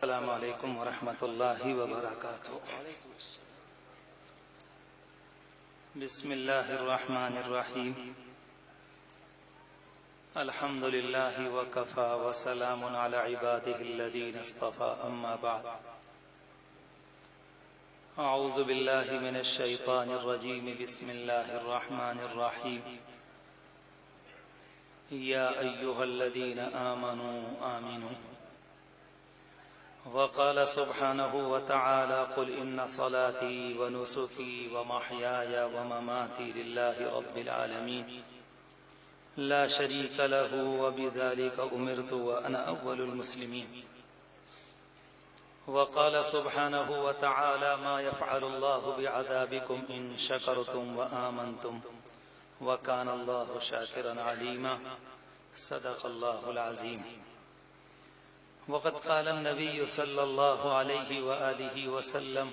السلام علیکم ورحمۃ اللہ وبرکاتہ۔ بسم اللہ الرحمن الرحیم۔ الحمد للہ وکفی وسلام علی عبادہ الذین اصطفی، اما بعد۔ اعوذ باللہ من الشیطان الرجیم، بسم اللہ الرحمن الرحیم۔ یا ایہا الذین آمنوا آمنوا۔ وقال سبحانه وتعالى قل إن صلاتي ونسكي ومحياي ومماتي لله رب العالمين لا شريك له وبذلك أمرت وأنا أول المسلمين. وقال سبحانه وتعالى ما يفعل الله بعذابكم إن شكرتم وآمنتم وكان الله شاكرا عليما. صدق الله العظيم. وقد قال النبي صلى الله عليه وآله وسلم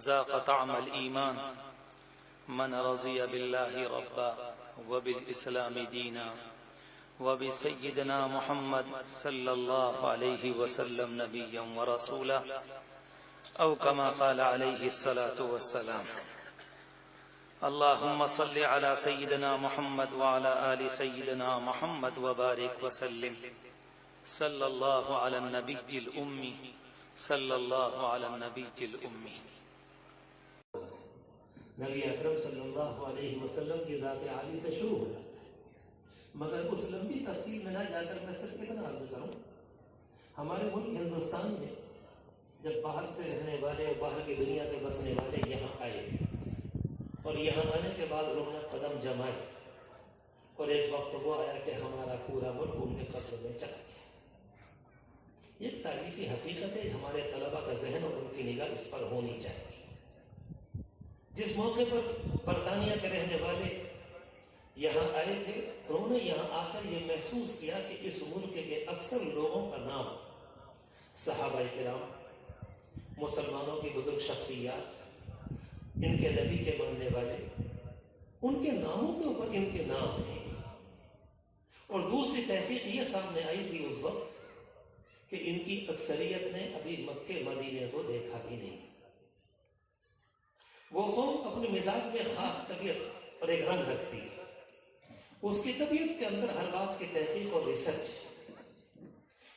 ذاق طعم الإيمان من رضي بالله ربا وبالإسلام دينا وبسيدنا محمد صلى الله عليه وسلم نبيا ورسولا أو كما قال عليه الصلاة والسلام. اللهم صل على سيدنا محمد وعلى آل سيدنا محمد وبارك وسلم. صلی اللہ علی النبی الامی، صلی اللہ علی النبی الامی۔ نبی اکرم صلی اللہ علیہ وسلم کی ذات عالی سے شروع ہو جاتا ہے، مگر اس لمبی تفصیل میں نہ جا کر میں صرف اتنا عرض کروں، ہمارے ملک ہندوستان میں جب باہر سے رہنے والے اور باہر کی دنیا کے بسنے والے یہاں آئے اور یہاں آنے کے بعد انہوں نے قدم جمائے اور ایک وقت وہ آیا کہ ہمارا پورا ملک ان کے قبضے میں چلا گیا۔ یہ تاریخی حقیقت ہے، ہمارے طلبہ کا ذہن اور ان کی نگاہ اس پر ہونی چاہیے۔ جس موقع پر برطانیہ کے رہنے والے یہاں آئے تھے، انہوں نے یہاں آ کر یہ محسوس کیا کہ اس ملک کے اکثر لوگوں کا نام صحابہ کرام، مسلمانوں کی بزرگ شخصیات، ان کے نبی کے ماننے والے، ان کے ناموں کے اوپر ان کے نام ہیں۔ اور دوسری تحقیق یہ سامنے آئی تھی اس وقت کہ ان کی اکثریت نے ابھی مکے مدینے کو دیکھا بھی نہیں۔ وہ قوم اپنے مزاج میں خاص طبیعت اور ایک رنگ رکھتی ہے، اس کی طبیعت کے اندر ہر بات کی تحقیق اور ریسرچ ہے۔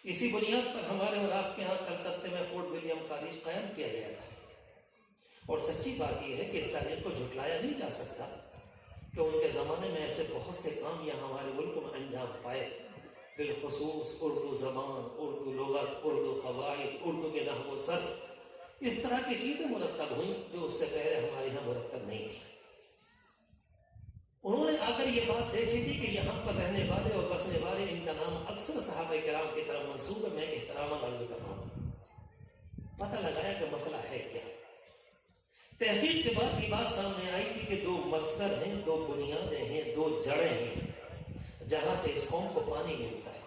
اسی بنیاد پر ہمارے اور آپ کے ہاں کلکتے میں فورٹ ولیم کالج قائم کیا گیا تھا۔ اور سچی بات یہ ہے کہ اس تاریخ کو جھٹلایا نہیں جا سکتا کہ ان کے زمانے میں ایسے بہت سے کام یہاں ہمارے ملک میں انجام پائے، بالخصوص اردو زبان، اردو لغت، اردو قواعد، اردو کے نحو و صرف، اس طرح کی چیزیں مرتب ہوئیں جو اس سے پہلے ہمارے یہاں مرتب نہیں تھی۔ انہوں نے آ کر یہ بات دیکھی تھی کہ یہاں پر رہنے والے اور بسنے والے ان کا نام اکثر صحابہ کرام کی طرف منسوب ہے۔ میں احتراماً عرض کر رہا ہوں، پتہ لگایا کہ مسئلہ ہے کیا۔ تحقیق کے بعد یہ بات سامنے آئی تھی کہ دو مصدر ہیں، دو بنیادیں ہیں، دو جڑیں ہیں جہاں سے اس قوم کو پانی ملتا ہے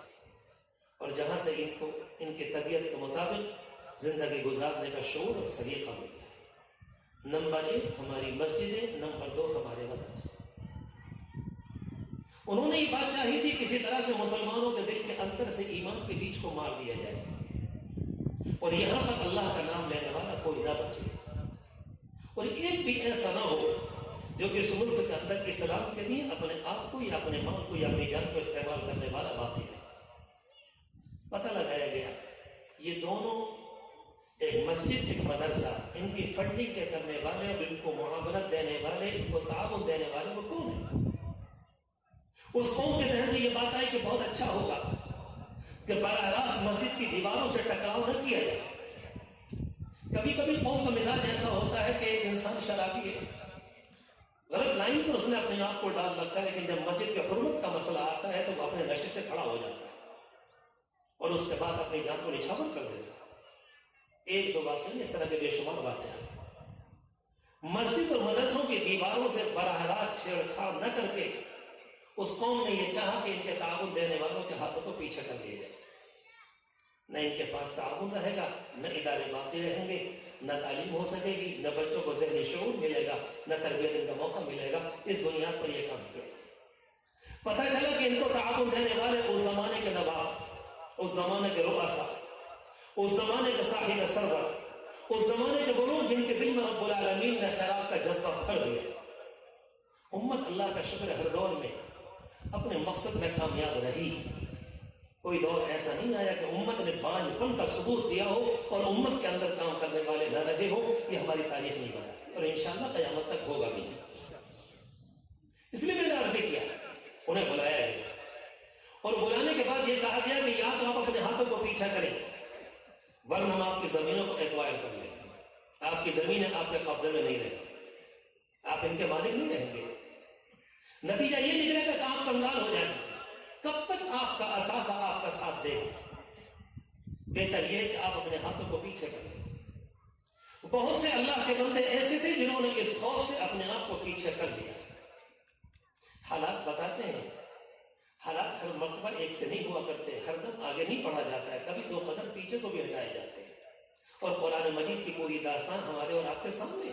اور جہاں سے ان کو ان کی طبیعت کے مطابق زندگی گزارنے کا شعور اور سلیقہ ملتا ہے۔ نمبر 1 ہماری مسجدیں، نمبر 2 ہمارے مدرسے۔ انہوں نے یہ بات چاہی تھی کسی طرح سے مسلمانوں کے دل کے اندر سے ایمان کے بیج کو مار دیا جائے اور یہاں پر اللہ کا نام لینے والا کوئی نہ بچے، اور ایک بھی ایسا نہ ہو جو کہ اس ملک کے اندر اسلام کے لیے اپنے آپ کو یا اپنے مال کو یا اپنی جان کو استعمال کرنے والا باقی ہے۔ پتہ لگایا گیا یہ دونوں، ایک مسجد ایک مدرسہ، ان کی فنڈنگ کے کرنے والے اور ان کو معاونت دینے والے، ان کو تعاون دینے والے وہ کون ہیں؟ اس قوم کے ذہن میں یہ بات آئی کہ بہت اچھا ہوگا کہ براہ راست مسجد کی دیواروں سے ٹکراؤ نہ کیا جائے۔ کبھی کبھی قوم کا مزاج ایسا ہوتا ہے کہ ایک انسان شرابی ہے، غلط لائن پر اس نے اپنے آپ کو ڈال رکھا ہے، لیکن جب مسجد کے حرمت کا مسئلہ آتا ہے تو وہ اپنے نشے سے کھڑا ہو جاتا ہے اور اس کے بعد اپنی جان کو نچھاور کر دیتا ہے۔ ایک دو واقعی اس طرح کے بے شمار واقعات۔ مسجد اور مدرسوں کی دیواروں سے براہ راست چھیڑ چھاڑ نہ کر کے اس قوم نے یہ چاہا کہ ان کے تعاون دینے والوں کے ہاتھوں کو پیچھے کر دیا جائے۔ نہ ان کے پاس تعاون رہے گا، نہ ادارے باقی رہیں گے، نہ تعلیم ہو سکے گی، نہ بچوں کو ذہنی شعور ملے گا، نہ تربیت کا موقع ملے گا۔ اس بنیاد پر یہ کام کیا۔ پتہ چلا کہ ان کو تعاون دینے والے اس زمانے کے نواب، اس زمانے کے رؤساء، اس زمانے کے صاحب سرور، اس زمانے کے بزرگ جن کے دل میں رب العالمین نے خیرات کا جذبہ بھر دیا. امت اللہ کا شکر ہر دور میں اپنے مقصد میں کامیاب رہی. کوئی دور ایسا نہیں آیا کہ امت نے پانچ پن کا ثبوت دیا ہو اور امت کے اندر کام کرنے والے نہ رہے ہو. یہ ہماری تاریخ نہیں بنا اور انشاءاللہ قیامت تک ہوگا بھی. اس لیے میں نے عرض کیا، انہیں بلایا گیا اور بلانے کے بعد یہ کہا گیا کہ یا تو آپ اپنے ہاتھوں کو پیچھا کریں ورنہ ہم آپ کی زمینوں کو ایکوائر کر لیں. آپ کی زمینیں آپ کے قبضے میں نہیں رہیں گی، آپ ان کے مالک نہیں رہیں گے. نتیجہ یہ نکلے گا کہ آپ کنگال ہو جائیں گے. کب تک آپ کا اثاثہ آپ کا ساتھ دے گا؟ بہتر یہ کہ آپ اپنے ہاتھوں کو پیچھے کریں. بہت سے اللہ کے بندے ایسے تھے جنہوں نے اس خوف سے اپنے آپ کو پیچھے کر دیا. حالات بتاتے ہیں، حالات ہر مرتبہ ایک سے نہیں ہوا کرتے، ہر دم آگے نہیں بڑھا جاتا ہے، کبھی دو قدم پیچھے کو بھی ہٹائے جاتے ہیں. اور قرآن مجید کی پوری داستان ہمارے اور آپ کے سامنے.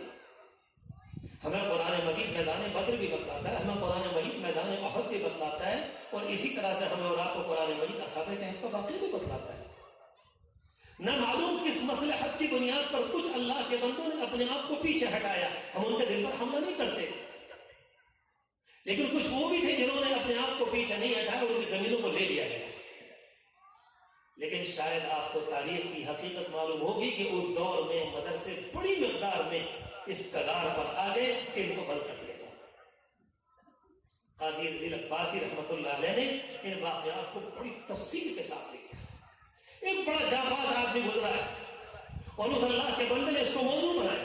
ہمیں قرآن مجید میدان بدر بھی بتلاتا ہے، ہمیں قرآن مجید میدان احد بھی بتلاتا ہے، اور اسی طرح سے ہمیں اور آپ کو قرآن مجید اصحاب کہف کا واقعہ بھی بتلاتا ہے. نہ معلوم کس مصلحت کی بنیاد پر کچھ اللہ کے بندوں نے اپنے آپ کو پیچھے ہٹایا. ہم ان کے دل پر حملہ نہیں کرتے، لیکن کچھ وہ بھی تھے جنہوں نے اپنے آپ کو پیچھے نہیں ہٹایا اور ان کی زمینوں کو لے لیا گیا. لیکن شاید آپ کو تاریخ کی حقیقت معلوم ہوگی کہ اس دور میں مدرسے بڑی مقدار میں اس کگار پر آ گئے کہ ان کو بند کر دیا جائے. قاضی عبدالعزیز عباسی رحمۃ اللہ علیہ نے ان واقعات کو بڑی تفصیل کے ساتھ لکھا. ایک بڑا جانباز آدمی گزرا ہے اور اس اللہ کے بندے نے اس کو موضوع بنایا،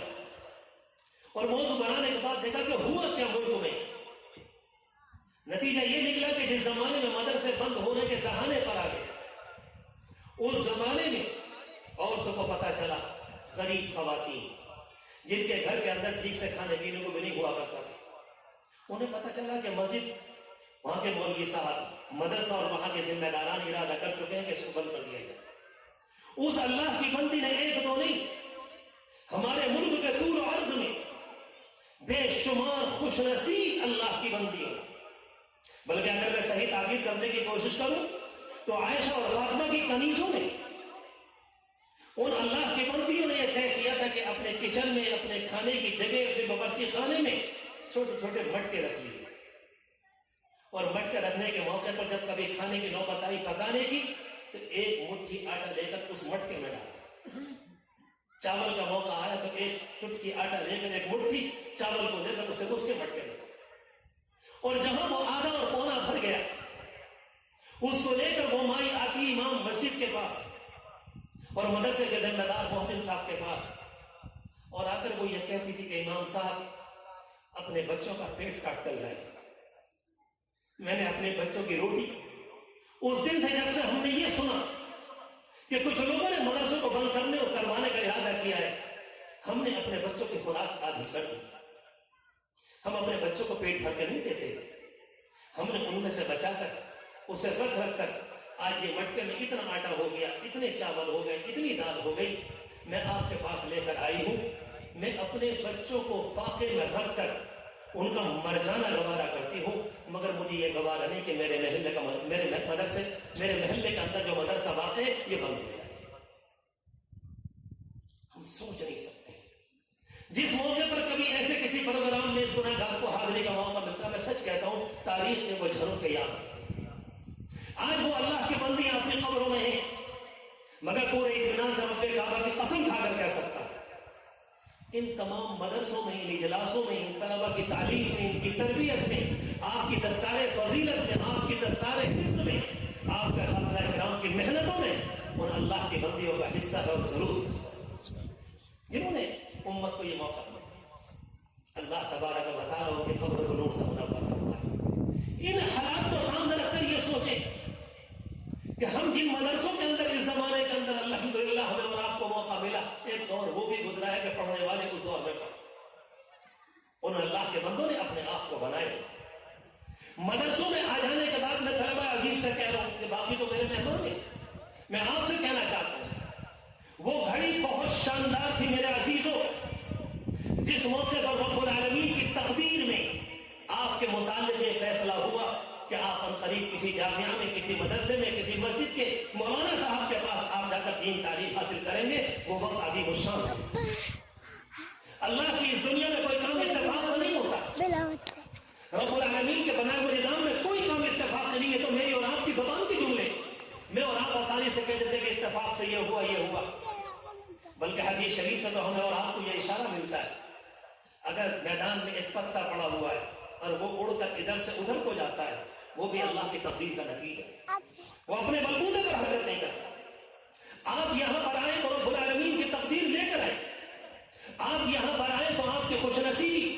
اور موضوع بنانے کے بعد دیکھا کہ ہوا کیا ملک میں. نتیجہ یہ نکلا کہ جس زمانے میں مدرسے بند ہونے کے دہانے پر آ گئے، اس زمانے میں عورتوں کو پتا چلا، غریب خواتین جن کے گھر کے اندر ٹھیک سے کھانے پینے کو بھی نہیں ہوا کرتا تھا، انہیں پتا چلا کہ مسجد، وہاں کے مولوی صاحب، مدرسہ اور وہاں کے ذمہ داران ارادہ کر چکے ہیں کہ اس کو بند کر دیا جائے. اس اللہ کی بندی نے ایک دو نہیں، ہمارے ملک کے طول و عرض میں بے شمار خوش نصیب اللہ کی بندی ہے. بلکہ اگر میں صحیح تعبیر کرنے کی کوشش کروں تو عائشہ اور فاطمہ کی کنیزوں نے، ان اللہ کی بندیوں نے یہ طے کیا تھا کہ اپنے کچن میں، اپنے کھانے کی جگہ، اپنے باورچی خانے میں چھوٹے چھوٹے مٹکے رکھ لیے، اور مٹکے رکھنے کے موقع پر جب کبھی کھانے کی نوبت آئی پکانے کی تو ایک مٹھی آٹا لے کر اس مٹکے میں ڈالا. چاول کا موقع آیا تو ایک چٹکی آٹا لے کر، ایک مٹھی چاول کو لے کر اسے اس کے مٹکے میں، اور جہاں وہ آدھا اور پونا بھر گیا اس کو لے کر وہ مائی آتی امام مسجد کے پاس اور مدرسے کے ذمہ دار محتم صاحب کے پاس، اور آ کر وہ یہ کہتی تھی کہ امام صاحب اپنے بچوں کا پیٹ کاٹ کر لائے. میں نے اپنے بچوں کی روٹی، اس دن سے جب سے ہم نے یہ سنا کہ کچھ لوگوں نے مدرسوں کو بند کرنے اور کروانے کا ارادہ کیا ہے، ہم نے اپنے بچوں کی خوراک آدھی کر دی. ہم اپنے بچوں کو پیٹ بھر کے نہیں دیتے، ہم نے ان میں سے بچا کر اسے رکھ رکھ کر آج یہ مٹکے میں اتنا آٹا ہو گیا، اتنے چاول ہو گئے، اتنی دال ہو گئی، میں آپ کے پاس لے کر آئی ہوں. میں اپنے بچوں کو فاقے میں رکھ کر ان کا مر جانا گوارا کرتی ہوں، مگر مجھے یہ گوارا نہیں کہ میرے محلے کے اندر جو مدرسہ واقع ہے یہ بند ہو جائے. ہم سوچ نہیں سکتے. جس موقع پر کبھی ایسے کسی پروگرام میں اس گناہگار کو حاضری کا موقع ملتا ہے، میں سچ کہتا ہوں تاریخ میں وہ جھروں کے یاد ہے. آج وہ اللہ کی بندیاں اپنی قبروں میں ہیں، مگر پورے اطمینان سے رب کعبہ کی قسم کھا کر کہہ سکتا ہے ان تمام مدرسوں میں، ان اجلاسوں میں، ان طلبہ کی تعلیم میں، ان کی تربیت میں، آپ کی دستار فضیلت میں، آپ کی دستار حفظ میں، آپ کے خاطرہ کرام کی محنتوں میں ان اللہ کی بندیوں کا حصہ ہے، اور ضرور جنہوں نے امت کو یہ موقع دیا. اللہ تبارک و تعالیٰ ان کے قبر کو نور سے منور فرمائے. ان حالات کو سامنے رکھ کر یہ سوچیں کہ ہم جن مدرسوں کے اندر اس زمانے کے اندر الحمدللہ ہمیں اور آپ کو موقع ملا، ایک دور وہ بھی گزرا ہے کہ پڑھنے والے اس دور میں پڑھ، ان اللہ کے بندوں نے اپنے آپ کو بنائے. مدرسوں میں آ جانے کے بعد میں طلبہ عزیز سے کہہ رہا ہوں کہ باقی تو میرے مہمان ہیں، میں آپ سے کہنا چاہتا ہوں وہ گھڑی بہت شاندار تھی میرے عزیزوں، جس موقع پر رب العالمین کی تقدیر میں آپ کے متعلق یہ فیصلہ ہوا کہ آپ ان قریب کسی جامعہ میں، کسی مدرسے میں، کسی مسجد کے مولانا صاحب کے پاس آپ جا کر دین دینی تعلیم حاصل کریں گے وہ وقت عظیم الشان ہے۔ اللہ کی اس دنیا میں کوئی کام اتفاق سے نہیں ہوتا، رب العالمین کے بنائے ہوئے نظام میں کوئی کام اتفاق سے نہیں ہے۔ تو میری اور آپ کی زبان کے جملے میں اور آپ آسانی سے کہہ دیتے کہ اتفاق سے یہ ہوا یہ ہوا، بلکہ حدیث شریف سے تو ہمیں اور آپ کو یہ اشارہ ملتا ہے اگر میدان میں ایک پتا پڑا ہوا ہے اور وہ اڑ کر ادھر سے ادھر کو جاتا ہے وہ بھی اللہ کی تقدیر کا نتیجہ ہے، وہ اپنے بلبوتے پر حرکت نہیں کرتا۔ آپ یہاں پر آئے تو رب العالمین کی تقدیر لے کر آئے، آپ یہاں پر آئے تو آپ کی خوش نصیبی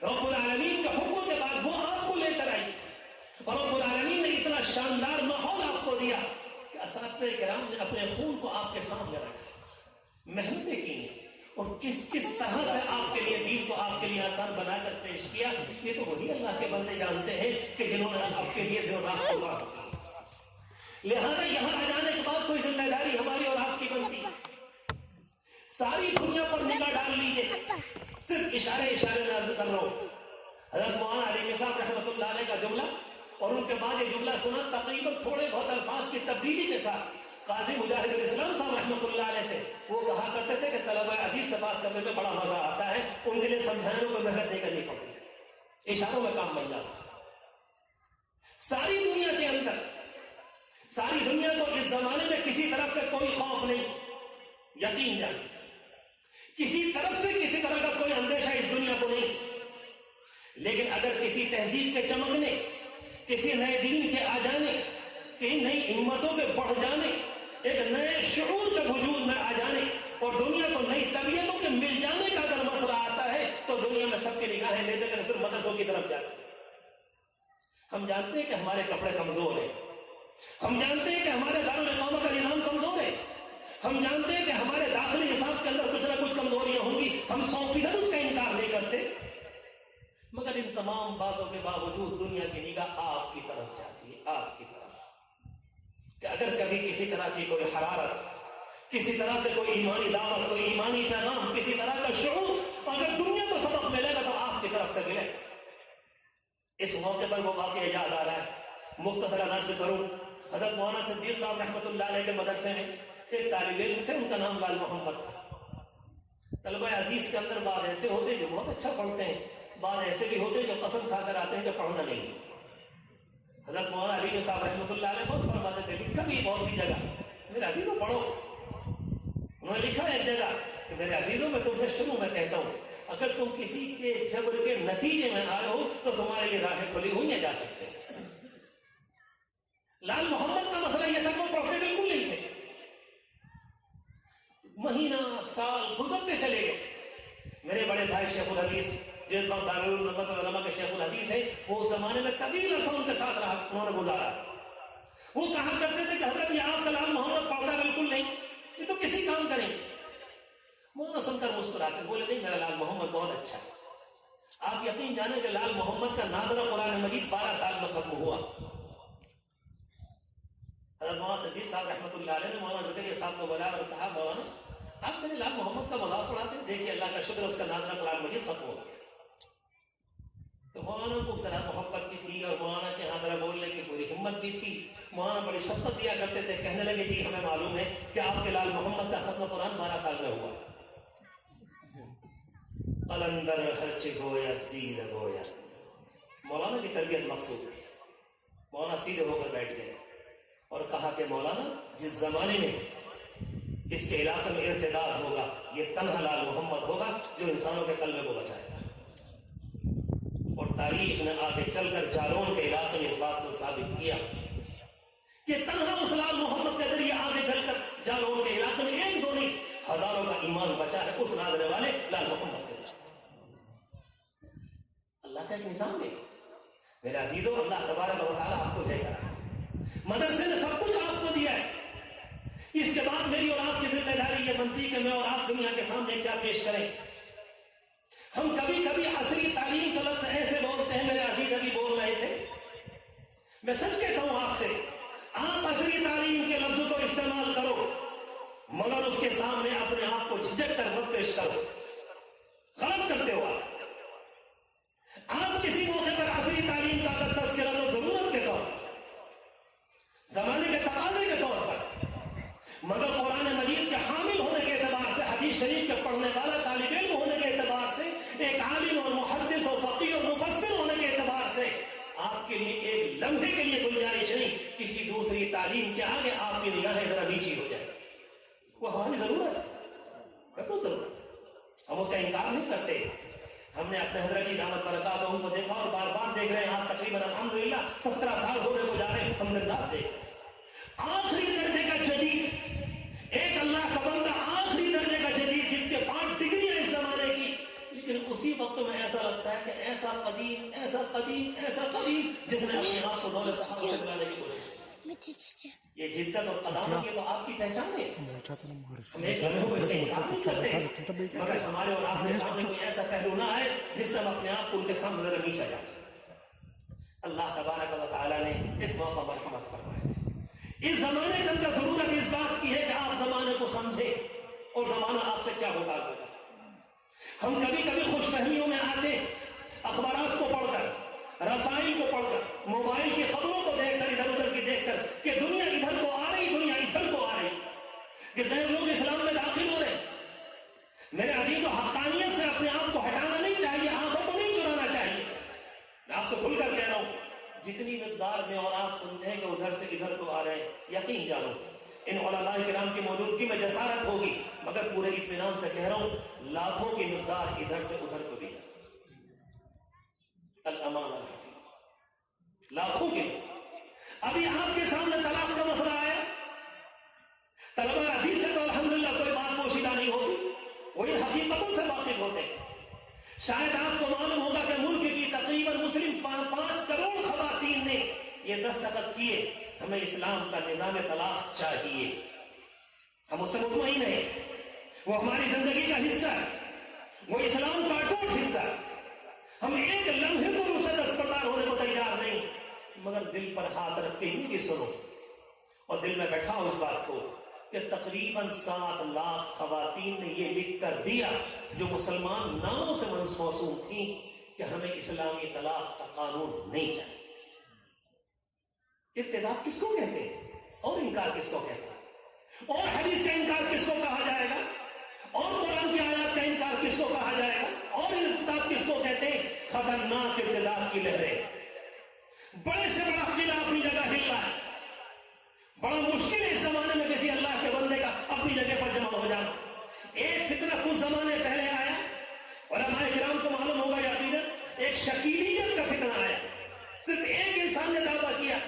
رب العالمین کے حکم کے بعد وہ آپ کو لے کر آئی، اور رب العالمین نے اتنا شاندار ماحول آپ کو دیا کہ اساتذہ کرام نے اپنے خون کو آپ کے سامنے رکھا، محنتیں کی اور کس طرح سے آپ کے لیے دین کو آپ کے لیے آسان بنا کر پیش کیا، یہ تو وہی اللہ کے بندے جانتے ہیں کہ جنہوں نے آپ کے لیے دن رات قربان کی۔ لہذا یہاں آ جانے کے بعد کوئی ذمہ داری ہماری اور آپ کی بنتی، ساری دنیا پر نگاہ ڈال لیجیے، صرف اشارے میں عرض کر رہا ہوں۔ حضرت مولانا علی صاحب رحمۃ اللہ علیہ کا جملہ اور ان کے بعد یہ جملہ سنا تقریباً تھوڑے بہت الفاظ کی تبدیلی کے ساتھ قاضی مجاہد الاسلام صاحب رحمۃ اللہ علیہ سے وہ کہا کرتے تھے کہ طلبہ عزیز سے بات کرنے میں بڑا مزہ آتا ہے، ان کے لیے سمجھانے کو محنت نہیں کرنی پڑتی، اشاروں میں کام بن جاتا۔ ساری دنیا کے اندر ساری دنیا کو اس زمانے میں کسی طرف سے کوئی خوف نہیں، یقین جان کسی طرف سے کسی طرح کا کوئی اندیشہ اس دنیا کو نہیں، لیکن اگر کسی تہذیب کے چمکنے، کسی نئے دین کے آ جانے، کئی نئی ہمتوں کے بڑھ جانے، ایک نئے شعور کے وجود میں آ جانے اور دنیا کو نئی طبیعتوں کے مل جانے کا اگر مسئلہ آتا ہے تو دنیا میں سب کی نگاہیں لے کر پھر مدرسوں کی طرف جاتے ہیں۔ ہم جانتے ہیں کہ ہمارے کپڑے کمزور ہیں، ہم جانتے ہیں کہ ہمارے دارالاقامہ کا نظام کمزور ہے، ہم جانتے ہیں کہ ہمارے داخلی نصاب کے اندر کچھ نہ کچھ کمزوریاں ہوں گی، ہم 100% اس کا انکار نہیں کرتے، مگر ان تمام باتوں کے باوجود دنیا کی نگاہ آپ کی طرف جاتی ہے، آپ کی طرف، کہ اگر کبھی کسی طرح کی کوئی حرارت، کسی طرح سے کوئی ایمانی دعوت، کوئی ایمانی پیغام، کسی طرح کا شعور اگر دنیا کو سبق ملے گا تو آپ کی طرف سے ملے۔ اس موقع پر وہ واقعہ یاد آ رہا ہے، مختصر عرض کروں، حضرت مولانا صدیق صاحب رحمۃ اللہ علیہ کے مدرسے میں ایک طالب علم تھے، ان کا نام لال محمد تھا۔ طلبہ عزیز کے اندر بعض ایسے ہوتے جو بہت اچھا پڑھتے ہیں، بعض ایسے بھی ہوتے جو قسم کھا کر آتے ہیں کہ پڑھنا نہیں۔ حضرت مولانا علی صاحب رحمۃ اللہ علیہ بہت فرماتے تھے، لکھا بھی بہت سی جگہ، میرے عزیزوں پڑھو، انہوں نے لکھا ایک جگہ کہ میرے عزیزوں میں تم سے شروع میں کہتا ہوں اگر تم کسی کے جبر کے نتیجے میں آئے ہو تو تمہارے لیے راہیں کھلی ہوئی جا سکتے ہیں۔ لال محمد کا مسئلہ یہ تھا کہ وہ پڑھتے بالکل نہیں تھے، مہینہ سال گزرتے چلے گئے۔ میرے بڑے بھائی شیخ الحدیث جس وقت دارالعلوم کے شیخ الحدیث ہیں، وہ اس زمانے میں طویل عرصہ ان کے ساتھ رہا، انہوں نے گزارا۔ وہ کہا کرتے تھے کہ حضرت یہ آپ کا لال محمد پڑھتا بالکل نہیں، یہ تو کسی کام کریں۔ مولانا سن کر مسکراتے بولے نہیں میرا لال محمد بہت اچھا ہے۔ آپ یقین جانیں کہ لال محمد کا ناظرہ قرآن مجید 12 سال میں ختم ہوا۔ حضرت مولانا صدیق صاحب رحمۃ اللہ علیہ نے مولانا زکریا صاحب کو بلایا اور کہا مولانا آپ میرے لال محمد کا مذاق اڑاتے ہیں، دیکھیے اللہ کا شکر اس کا ناظرہ قرآن مجید ختم ہو گیا۔ تو مولانا کو ذرا محبت بھی تھی اور مولانا کے ہاں ذرا بولنے کی پوری ہمت بھی تھی، مولانا بڑی شفقت دیا کرتے تھے، کہنے لگے جی ہمیں معلوم ہے کہ آپ کے لال محمد کا ختم قرآن 12 سال میں ہوا۔ قلندر ہرچ گویا دید گویا، مولانا کی تربیت مقصود تھی۔ مولانا سیدھے ہو کر بیٹھ گئے اور کہا کہ مولانا جس زمانے میں اس کے علاقے میں ارتداد ہوگا یہ تنہا لال محمد ہوگا جو انسانوں کے قلب کو بچائے گا، اور تاریخ نے آگے چل کر جالون کے علاقے میں اس بات کو ثابت کیا کہ تنہا اس لال محمد کے ذریعے آگے چل کر جالون کے علاقے میں ایک دو نہیں ہزاروں کا ایمان بچا ہے اس ناظرے والے لال محمد کے ذریعے۔ اللہ کا ایک نظام ہے میرے عزیزوں، اللہ تبارک و تعالیٰ آپ کو دے گا، مدرسے نے سب کچھ آپ کو دیا ہے۔ اس کے بعد میری اور آپ کی ذمہ داری یہ بنتی کہ میں اور آپ دنیا کے سامنے کیا پیش کریں۔ ہم کبھی کبھی عصری تعلیم کا لفظ ایسے بولتے ہیں، میرے عزیز ابھی بول رہے تھے، میں سچ کہتا ہوں آپ سے، آپ عصری تعلیم کے لفظ کو استعمال کرو مگر اس کے سامنے اپنے آپ کو جھجک کر مت پیش کرو، غلط کرتے ہو آپ کسی موقع پر عصری تعلیم کا تذکرہ تو ضرورت کے طور پر، زمانے کے تقاضے کے طور پر، مگر قرآن مجید شریف کے پڑھنے والا طالب علم ہونے کے اعتبار سے، ایک عالم اور محدث اور فقیہ اور مفسر ہونے کے اعتبار سے آپ کے لیے ایک لمحے کے لیے گنجائش نہیں کسی دوسری تعلیم کے آگے آپ کی نگاہیں ذرا نیچی ہو جائے. وہ ہماری ضرورت ہے، بالکل ضرورت. ہم اس کا انکار نہیں کرتے. ہم نے اپنے حضرت کی دعوت برکات کو دیکھا اور بار بار دیکھ رہے ہیں. آج تقریباً الحمدللہ 17 سال ہونے کو جا رہے ہیں. ہم نے رات دیکھ آخری درجے کا جدید، ایک اللہ کا بندہ آخری درجے کا جدید جس کے 5 ڈگریاں اس زمانے کی، لیکن اسی وقت میں ایسا لگتا ہے کہ ایسا قدیم ایسا قدیم ایسا قدیم جس نے اپنے آپ کو دولت صحابہ سے ملانے کی کوشش کی. یہ جدت اور قدامت یہ تو آپ کی پہچان ہے. ہم ایک لمحے کو اس سے انکار نہیں کرتے، مگر ہمارے اور آپ کے سامنے کوئی ایسا پہلو نہ آئے جس سے ہم اپنے آپ کو ان کے سامنے ذرا نیچا جائیں. اللہ تبارک و تعالیٰ نے ایک موقع مرحمت فرمایا. اس زمانے کے اندر ضرورت اس بات کی ہے کہ آپ زمانے کو سمجھیں اور زمانہ آپ سے کیا ہوتا ہے. ہم کبھی کبھی خوش فہمیوں میں آتے، اخبارات کو پڑھ کر، رسائل کو پڑھ کر، موبائل کی خبروں کو دیکھ کر، ادھر ادھر کی دیکھ کر کہ دنیا ادھر کو آ رہی، دنیا ادھر کو آ رہی، کہ نئے لوگ اسلام میں داخل ہو رہے. میرے عزیز و حقانیت سے اپنے آپ کو ہٹانا نہیں چاہیے، آنکھوں کو نہیں چرانا چاہیے. میں آپ سے کھل کر کہہ رہا ہوں، جتنی مقدار میں اور آپ سنتے ہیں کہ ادھر سے ادھر کو آ رہے ہیں، یقین جانو ان علماء کرام کی موجودگی میں جسارت ہوگی، مگر پورے اطمینان سے کہہ رہا ہوں لاکھوں کی مقدار ادھر سے ادھر کو بھی ہے. الامان الحفیظ لاکھوں کی. ابھی آپ کے سامنے طلاق کا مسئلہ آیا، طلبہ عزیز سے تو الحمدللہ کوئی بات پوشیدہ نہیں ہوتی، وہ ان حقیقتوں سے واقف ہوتے ہیں. شاید آپ کو معلوم ہوگا کہ ملک کی تقریباً مسلم 5 کروڑ خواتین نے یہ دستخط کیے ہمیں اسلام کا نظام طلاق چاہیے. ہم اس سے مطمئن ہیں، وہ ہماری زندگی کا حصہ ہے، وہ اسلام کا اٹوٹ حصہ ہے. ہم ایک لمحے کو اس سے دستبردار ہونے کو تیار نہیں، مگر دل پر ہاتھ رکھ کے ہی سنو اور دل میں بیٹھاؤ اس بات کو کہ تقریباً 7 لاکھ خواتین نے یہ لکھ کر دیا جو مسلمان ناموں سے موسوم تھیں کہ ہمیں اسلامی طلاق کا قانون نہیں چاہیے. ارتداد کس کو کہتے ہیں اور انکار کس کو کہتے ہیں، اور حدیث کا انکار کس کو کہا جائے گا، اور قرآن کی آیات کا انکار کس کو کہا جائے گا، اور ارتداد کس کو کہتے ہیں. خطرناک ارتداد کی لہریں، بڑے سے بڑا قلعہ اپنی جگہ ہل رہا ہے. بڑا مشکل ہے اس زمانے میں کسی اللہ کے بندے کا اپنی جگہ پر جمع ہو جانا. ایک فتنہ کچھ زمانے پہلے آیا، علماء کرام کو معلوم ہوگا یا عقیدت، ایک شکیلیت کا فتنہ آیا. صرف ایک انسان نے دعویٰ کیا،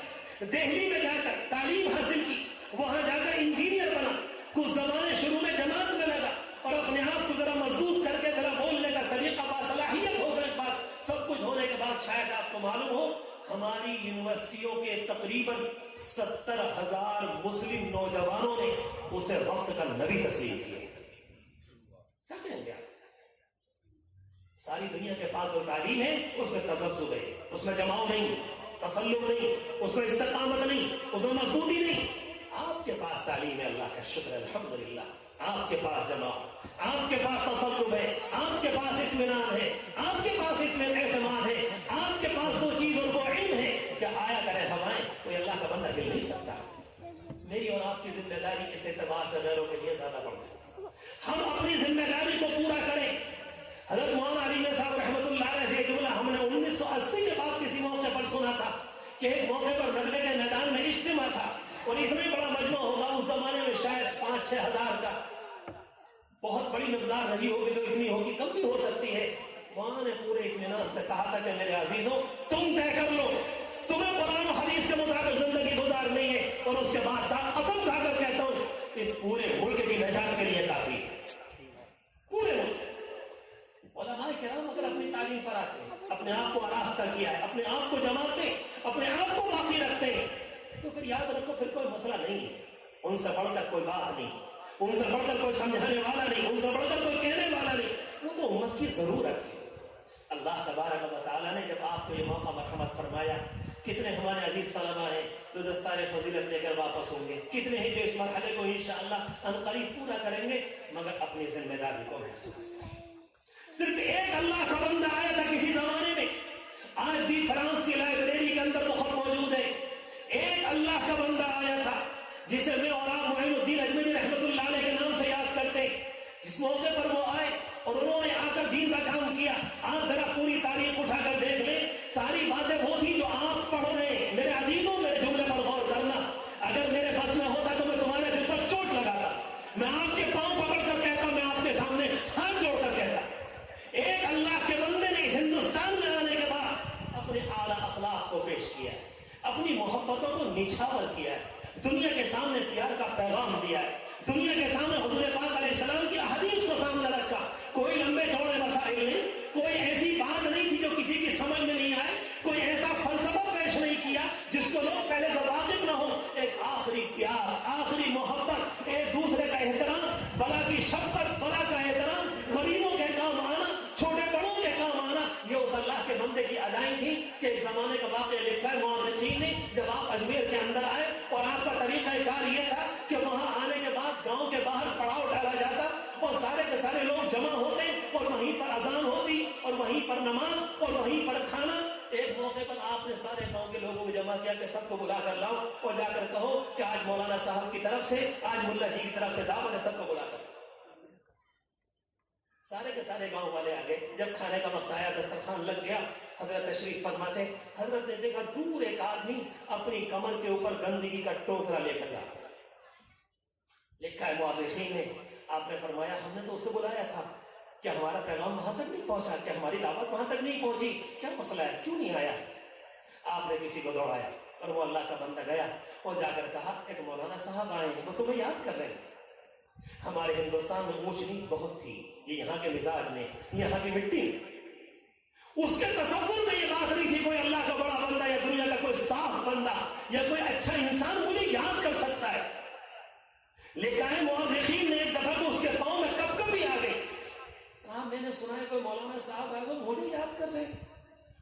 دہلی میں جا کر تعلیم حاصل کی، وہاں جا کر انجینئر بنا، کچھ زمانے شروع میں جماعت میں لگا اور اپنے آپ کو ذرا مضبوط کر کے ذرا بولنے کا سلیقہ باصلاحیت ہونے کے بعد، سب کچھ ہونے کے بعد شاید آپ کو معلوم ہو ہماری یونیورسٹیوں کے تقریباً 70,000 مسلم نوجوانوں نے اسے وقت کا نبی تسلیم کیا. کیا کہیں گے آپ؟ ساری دنیا کے پاس جو تعلیم ہے اس میں تذبذب ہے، اس میں جماؤ نہیں، تسلط نہیں، اس میں استقامت نہیں، اس میں مضبوطی نہیں. آپ کے پاس تعلیم ہے، اللہ کا شکر ہے، الحمدللہ. آپ کے پاس جماؤ، آپ کے پاس تسلط ہے، آپ کے پاس اطمینان ہے، آپ کے پاس اعتماد ہے، آپ کے پاس وہ چیز اور وہ علم ہے کہ آیا کرے ہوائیں کوئی اللہ کا بندہ ہل نہیں سکتا. میری اور آپ کی ذمہ داری اس اعتبار سے غیروں کے لیے زیادہ بڑھ ہے. ہم اپنی ذمہ داری کو پورا کریں. حضرت مولانا علی صاحب رحمۃ اللہ علیہ سے جملہ ہم نے 1980 کے بعد کسی موقع پر سنا تھا کہ ایک موقع پر ندوے کے میدان میں اجتماع تھا اور اتنے بڑا مجمع ہوگا اس زمانے میں شاید 5-6 ہزار کا، بہت بڑی مقدار رہی ہوگی تو اتنی ہوگی، کم بھی ہو سکتی ہے. وہاں نے پورے اطمینان سے کہا تھا کہ میرے عزیزوں تم طے کر لو، تمہیں قرآن و حدیث کے مطابق زندگی گزارنی ہے، اور اس کے بعد قسم کھا کر کہتا ہوں اس پورے ملک کی نجات کے لیے کافی ہے. پورے ملک علماء کرام اگر اپنی تعلیم پر آتے ہیں، اپنے آپ کو آراستہ کیا ہے، اپنے آپ کو جماتے ہیں، اپنے آپ کو باقی رکھتے ہیں، تو پھر یاد رکھو پھر کوئی مسئلہ نہیں ہے. ان سے بڑھ کر کوئی بات نہیں، ان سے بڑھ کر کوئی سمجھانے والا نہیں، ان سے بڑھ کر کوئی کہنے والا نہیں. وہ تو امت کی ضرورت ہے. اللہ تبارک و تعالیٰ نے جب آپ کو یہ موقع مرحمت فرمایا، کتنے ہمارے عزیز طلباء ہیں جو دستار فضیلت لے کر واپس ہوں گے، کتنے ہیں جو اس مرحلے کو انشاءاللہ عنقریب پورا کریں گے، مگر اپنی ذمہ داری کو محسوس کریں. صرف ایک اللہ کا بندہ آیا تھا کسی زمانے میں، آج بھی فرانس کی لائبریری کے اندر بہت موجود ہے. ایک اللہ کا بندہ آیا تھا جسے میں اور آپ معین الدین اجمیری رحمۃ اللہ علیہ کے نام سے یاد کرتے ہیں. جس موقع سارے لوگ جمع ہوتے اور وہیں پر اذان ہوتی اور وہیں پر نماز اور وہیں پر کھانا. ایک موقع پر آپ نے سارے گاؤں کے لوگوں کو جمع کیا کہ سب کو بلا کر لاؤ اور جا کر کہو کہ آج مولانا صاحب کی طرف سے، آج ملا جی کی طرف سے دعوت ہے، سب کو بلا کر. سارے کے سارے گاؤں والے آ گئے. جب کھانے کا وقت آیا، دسترخوان لگ گیا، حضرت تشریف فرماتے. حضرت نے دیکھا دور ایک آدمی اپنی کمر کے اوپر گندگی کا ٹوکرا لے کر آیا. لکھا ہے مؤرخین نے، آپ نے فرمایا ہم نے تو اسے بلایا تھا، کیا ہمارا پیغام وہاں تک نہیں پہنچا؟ کیا ہماری دعوت وہاں تک نہیں پہنچی؟ کیا مسئلہ ہے، کیوں نہیں آیا؟ آپ نے کسی کو دوڑایا اور وہ اللہ کا بندہ گیا اور جا کر کہا ایک مولانا صاحب آئے ہیں، وہ تمہیں یاد کر رہے ہیں. ہمارے ہندوستان میں اونچ نیچ بہت تھی، یہ یہاں کے مزاج میں، یہاں کی مٹی اس کے تصور میں یہ بات نہیں تھی کوئی اللہ کا بڑا بندہ یا دنیا کا کوئی صاف بندہ یا کوئی اچھا انسان مجھے یاد کر سکتا ہے. لکھا ہے مؤرخین نے ایک دفعہ تو اس کے پاؤں میں کب کب بھی آ گئی. کہا میں نے سنا ہے کوئی مولانا صاحب آئے وہ مجھے یاد کر رہے ہیں.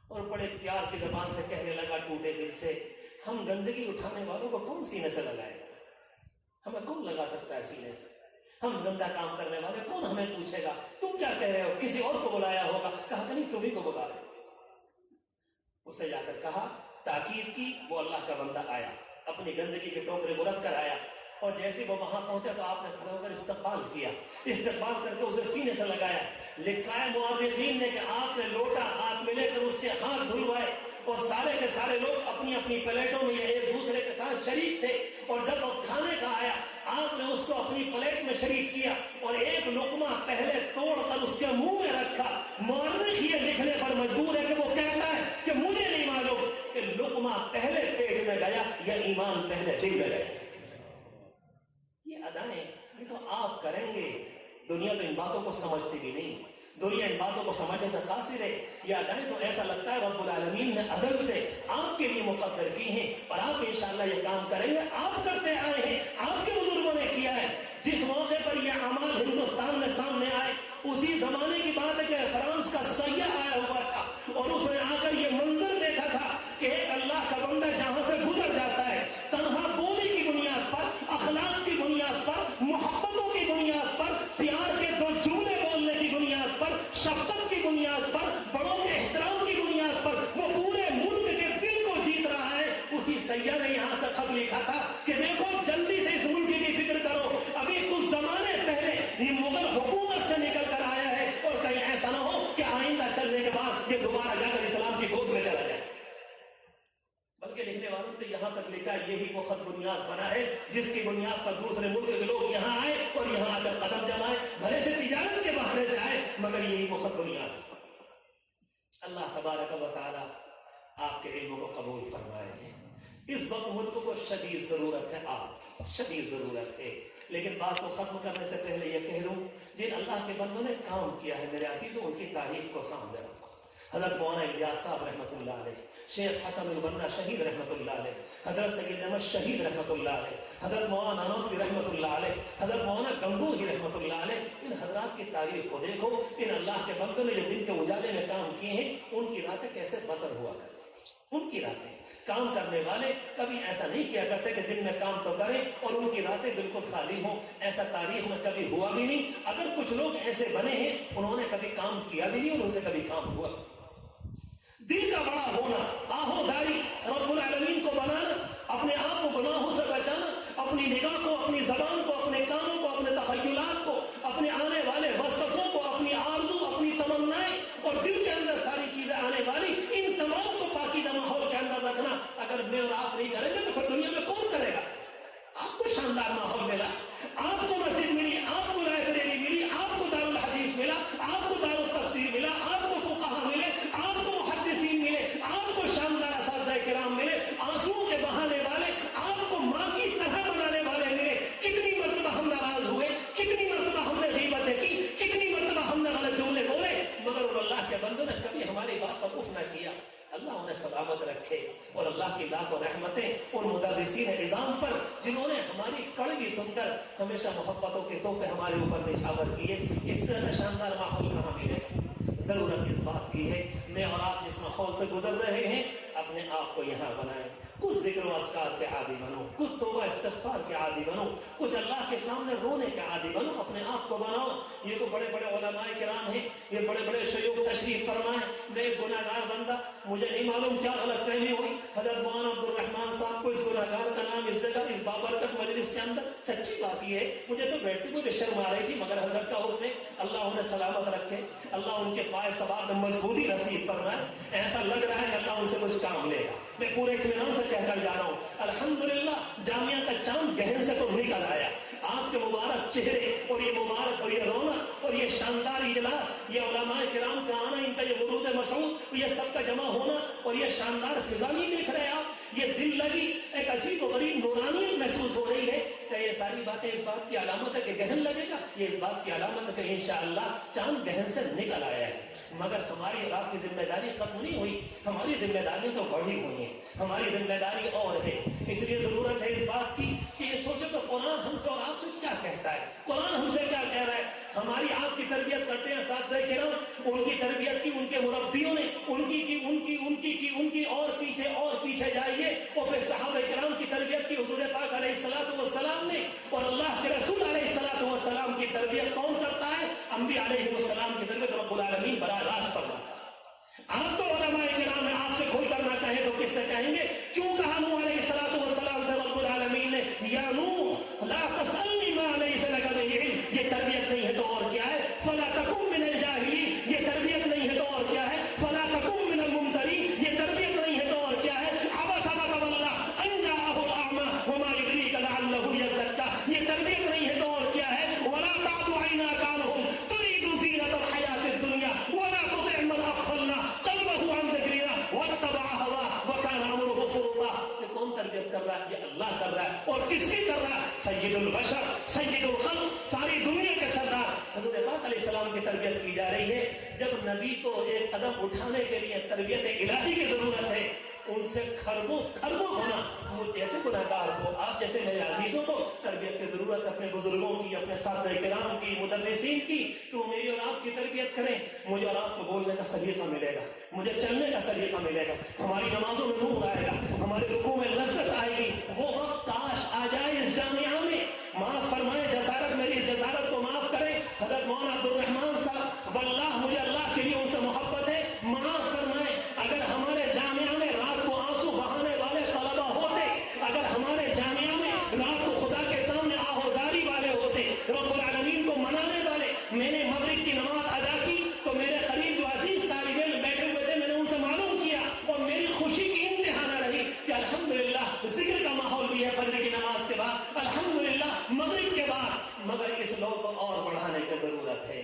اور بڑے پیار کی زبان سے کہنے لگا ٹوٹے دل سے، ہم گندگی اٹھانے والوں کو کون سینے سے لگائے گا؟ ہمیں کون لگا سکتا ہے سینے سے؟ ہم گندا کام کرنے والے کون ہمیں پوچھے گا تم کیا کہہ رہے ہو؟ کسی اور کو بلایا ہوگا. کہا کہ نہیں تمہیں کو بلا رہے. اسے جا کر کہا، تاکید کی. وہ اللہ کا بندہ آیا، اپنی گندگی کے ٹوکرے کو رکھ کر آیا اور جیسے وہ وہاں پہنچا تو آپ نے کھڑا ہو کر استقبال کیا، استقبال کر کے اسے سینے سے لگایا. لکھا ہے مؤرخین نے کہ آپ نے لوٹا ہاتھ میں لے کر اس کے ہاتھ دھلوائے اور سارے کے سارے لوگ اپنی اپنی پلیٹوں میں ایک دوسرے کے ساتھ شریک تھے. اور جب وہ کھانے کا آیا آپ نے اس کو اپنی پلیٹ میں شریک کیا اور ایک لقمہ پہلے توڑ کر اس کے منہ میں رکھا. مورخ یہ لکھنے پر مجبور ہے کہ وہ کہتا ہے کہ مجھے نہیں معلوم کہ لقمہ پہلے پیٹ میں گیا یا ایمان پہلے دل میں گیا. یہ ادائیں یہ تو آپ کریں گے. دنیا تو ان باتوں کو سمجھتی بھی نہیں، دنیا ان باتوں کو سمجھنے سے قاصر ہے. یہ ادائیں تو ایسا لگتا ہے رب العالمین نے ازل سے آپ کے لیے مقدر کی ہیں اور آپ انشاءاللہ یہ کام کریں گے. آپ کرتے آئے ہیں، آپ کے بزرگوں نے کیا ہے. جس موقع پر یہ اعمال ہندوستان میں سامنے آئے اسی زمانے کی بات ہے کہ فرانس کا سیاح آیا ہوا تھا اور اس نے آ کر یہ منظر دیکھا تھا کہ ایک اللہ کا بندہ جہاں سے گزر جاتا ہے تنہا بولی کی بنیاد پر، اخلاق کی بنیاد پر، محبتوں کی بنیاد پر، پیار کے دو جملے بولنے کی بنیاد پر، شفقت کی بنیاد پر، بڑوں کے احترام کی بنیاد پر وہ پورے ملک کے دل کو جیت رہا ہے. اسی سیاح نے یہاں سے خط لکھا تھا کہ دیکھو جلدی سے اس ملک کی فکر کرو، ابھی کچھ زمانے پہلے یہ مغل حکومت سے نکل کر آیا ہے اور کہیں ایسا نہ ہو کہ آئندہ چلنے کے بعد یہ دوبارہ جا کر اسلام کی گود میں چلا جائے. بلکہ لکھنے والوں نے یہاں تک لکھا یہی وہ خط بنیاد بنا ہے جس کی بنیاد پر دوسرے ملک کے لوگ یہاں آئے اور یہاں آ کر قدم جمائے، بھلے سے تجارت کے بہانے سے آئے مگر یہی وہ خط بنیاد. اللہ تبارک و تعالی آپ کے علم کو قبول فرمائے. اس وقت ملک کو شدید ضرورت ہے، آپ شدید ضرورت ہے. لیکن بات کو ختم کرنے سے پہلے یہ کہہ دوں جن اللہ کے بندوں نے کام کیا ہے میرے عزیزوں ان کی تاریخ کو سامنے رکھو. حضرت مولانا الیاس صاحب رحمۃ اللہ علیہ، شیخ حسن البنا شہید رحمۃ اللہ علیہ، حضرت سید احمد شہید رحمۃ اللہ علیہ، حضرت مولانا نانوتوی رحمۃ اللہ علیہ، حضرت مولانا گنگوہی رحمۃ اللہ علیہ. ان حضرات کی تاریخ کو دیکھو. ان اللہ کے بندوں نے جو دن کے اجالے میں کام کیے ہیں ان کی راتیں کیسے بسر ہوا کرتی. ان کی راتیں کام کرنے والے کبھی ایسا نہیں کیا کرتے کہ دن میں کام تو کریں اور ان کی راتیں بالکل خالی ہوں. ایسا تاریخ میں کبھی ہوا بھی نہیں. اگر کچھ لوگ ایسے بنے ہیں انہوں نے کبھی کام کیا بھی نہیں اور ان سے کبھی کام ہوا. دل کا بڑا ہونا، آہوزاری، رب العالمین کو بنانا، اپنے آپ کو گناہوں سے بچانا، اپنی نگاہ کو، اپنی زبان کو، اپنے کانوں کو، اپنے تخیلات کو، اپنے آنے والے وسوسوں کو، اپنی آرزو، اپنی تمنائیں اور دل کے اندر ساری چیزیں آنے والی ان تمام کو پاکیزہ ماحول کے اندر رکھنا اگر میں اور آپ نہیں کریں گے تو پھر دنیا میں کون کرے گا؟ آپ کو شاندار ماحول ملا، آپ کو مسجد ملی، آپ کو لائبریری ملی، آپ کو دارالحدیث ملا، آپ کو دارالتفسیر ملا، آپ کو فقہا ملے، آپ کو محدثین ملے، آپ کو شاندار اساتذہ کرام ملے، آنسوؤں کے بہانے والے، آپ کو ماں کی طرح بنانے والے ملے. کتنی مرتبہ ہم ناراض ہوئے، کتنی مرتبہ ہم نے غیبتیں کی، کتنی مرتبہ ہم نے غلط جملے بولے مگر اللہ کے بندوں نے کبھی ہماری بات پر اف نہ کیا. اللہ انہیں سلامت رکھے اور اللہ کی لاکھ رحمتیں ان مدرسین نظام پر جنہوں نے ہماری کڑوی سن کر ہمیشہ محبتوں کے تحفے ہمارے اوپر نچھاور کیے. اس طرح شاندار ماحول کہاں ملے؟ ضرورت اس بات کی ہے میں اور آپ جس ماحول سے گزر رہے ہیں اپنے آپ کو یہاں بنائیں. کچھ ذکر و اذکار کے عادی بنو، کچھ توبہ استغفار کے عادی بنو، کچھ اللہ کے سامنے رونے کے عادی بنو. اپنے آپ کو بناؤ یہ تو بڑے بڑے علماء کرام ہیں، یہ بڑے بڑے شیوخ تشریف فرمائے، میں ایک گناہ گار بندہ، مجھے نہیں معلوم کیا غلط فہمی ہوئی، حضرت مولانا عبد الرحمان صاحب کو اس گناہ گار کا نام اس جگہ اس بابرکت مجلس کے اندر، سچی بات یہ ہے مجھے تو بیٹھتے ہوئے شرم آ رہی تھی، مگر حضرت کا حکم ہے، اللہ انہیں سلامت رکھے، اللہ ان کے پائے ثبات میں مضبوطی نصیب فرمائے، ایسا لگ رہا ہے کہ اللہ ان سے کچھ کام لے گا، میں پورے اطمینان سے کہہ کر جا رہا ہوں الحمدللہ جامعہ کا چاند گہن سے تو نکل آیا، آپ کے مبارک چہرے اور یہ مبارک اور یہ رونق اور یہ شاندار اجلاس، یہ علماء کرام کا آنا، ان کا یہ ورود مسعود، یہ سب کا جمع ہونا اور یہ شاندار فضا نہیں دیکھ رہے آپ، یہ دل لگی ایک عجیب و غریب نورانیت محسوس ہو رہی ہے کہ یہ ساری باتیں اس بات کی علامت ہے کہ گہن لگے گا، یہ اس بات کی علامت ہے کہ انشاءاللہ چاند گہن سے نکل آیا ہے، مگر ہماری اور آپ کی ذمہ داری ختم نہیں ہوئی، ہماری ذمہ داریاں تو بڑھی ہوئی ہیں، ہماری ذمہ داری اور ہے، اس لیے ضرورت ہے اس بات کی کہ یہ سوچو کہ قرآن ہم سے اور آپ سے کیا کہتا ہے، قرآن ہم سے کیا کہہ رہا ہے، ہماری آپ کی تربیت کرتے ہیں اساتذہ کرام، ان کی تربیت کی ان کے مربیوں نے، ان کی اور پیچھے جائیے، اور پھر صحابہ کرام کی تربیت کی حضور پاک علیہ الصلوۃ والسلام نے، اور اللہ کے رسول علیہ الصلوۃ والسلام کی تربیت کون کرتا ہے؟ انبیاء علیہ السلام کی تربیت رب العالمین براہ راست فرماتا ہے۔ آپ تو علماء کرام ہیں، آپ سے کھول کر نہ کہیں تو کس سے کہیں گے؟ کیوں کہا نوح علیہ الصلوۃ والسلام سے رب العالمین نے یا نوح لا تسألنی ما لیس لک بہ علم، یہ تربیت نہیں ہے تو اور کیا ہے؟ فلا تکن من الجاہلین، یہ تربیت نہیں ہے تو اور کیا ہے؟ فلا تکن من الممترین، یہ تربیت نہیں ہے تو اور کیا ہے؟ عبس وتولى ان جاءہ الاعمى وما یدریک لعلہ یزکى، یہ تربیت نہیں ہے تو اور کیا ہے؟ ولا تعد عیناک عنہم ترید زینۃ الحیاۃ الدنیا ولا تطع من اغفلنا قلبہ عن ذکرنا واتبع هواه وکان امرہ فرطا۔ یہ کون تربیت کر رہا ہے؟ یہ اللہ کر رہا ہے، اور کس کی کر رہا ہے؟ سید البشر، سید الخلق، ساری دنیا کے سردار حضرت پاک علیہ السلام کی تربیت کی جا رہی ہے۔ جب نبی کو ایک قدم اٹھانے کے لیے تربیت الہی کی ضرورت ہے، ان سے خربوں ہونا، مجھ جیسے گناہ گار کو، آپ جیسے میرے عزیزوں کو تربیت کی ضرورت ہے، اپنے بزرگوں کی، اپنے اساتذہ کرام کی، مدرسین کی، کہ وہ میری اور آپ کی تربیت کریں، مجھے اور آپ کو بولنے کا سلیقہ ملے گا، مجھے چلنے کا سلیقہ ملے گا، ہماری نمازوں میں نور آئے گا، ہمارے رکوع میں لذت آئے گی۔ وہ وقت کاش آ جائے اس جامعہ میں، معاف فرمائے جسارت، میری اس جسارت کو معاف کریں حضرت مولانا عبد الرحمان صاحب، واللہ مجھے اللہ کے لیے ان سے محبت ہے، معاف فرمائے اگر ہمارے جامعہ میں رات کو آنسو بہانے والے طلبہ ہوتے، اگر ہمارے جامعہ میں رات کو خدا کے سامنے آہوزاری والے ہوتے، رب العالمین کو منانے والے، میں نے مغرب کی نماز ادا کی تو میرے قریب جو عزیز طالب علم بیٹھے ہوئے تھے، میں نے ان سے معلوم کیا اور میری خوشی کی انتہا نہ رہی کہ الحمدللہ ذکر کا ماحول بھی ہے فجر کی نماز کے بعد، الحمدللہ مغرب کے بعد، مگر اس لوگ کو اور بڑھانے کی ضرورت ہے،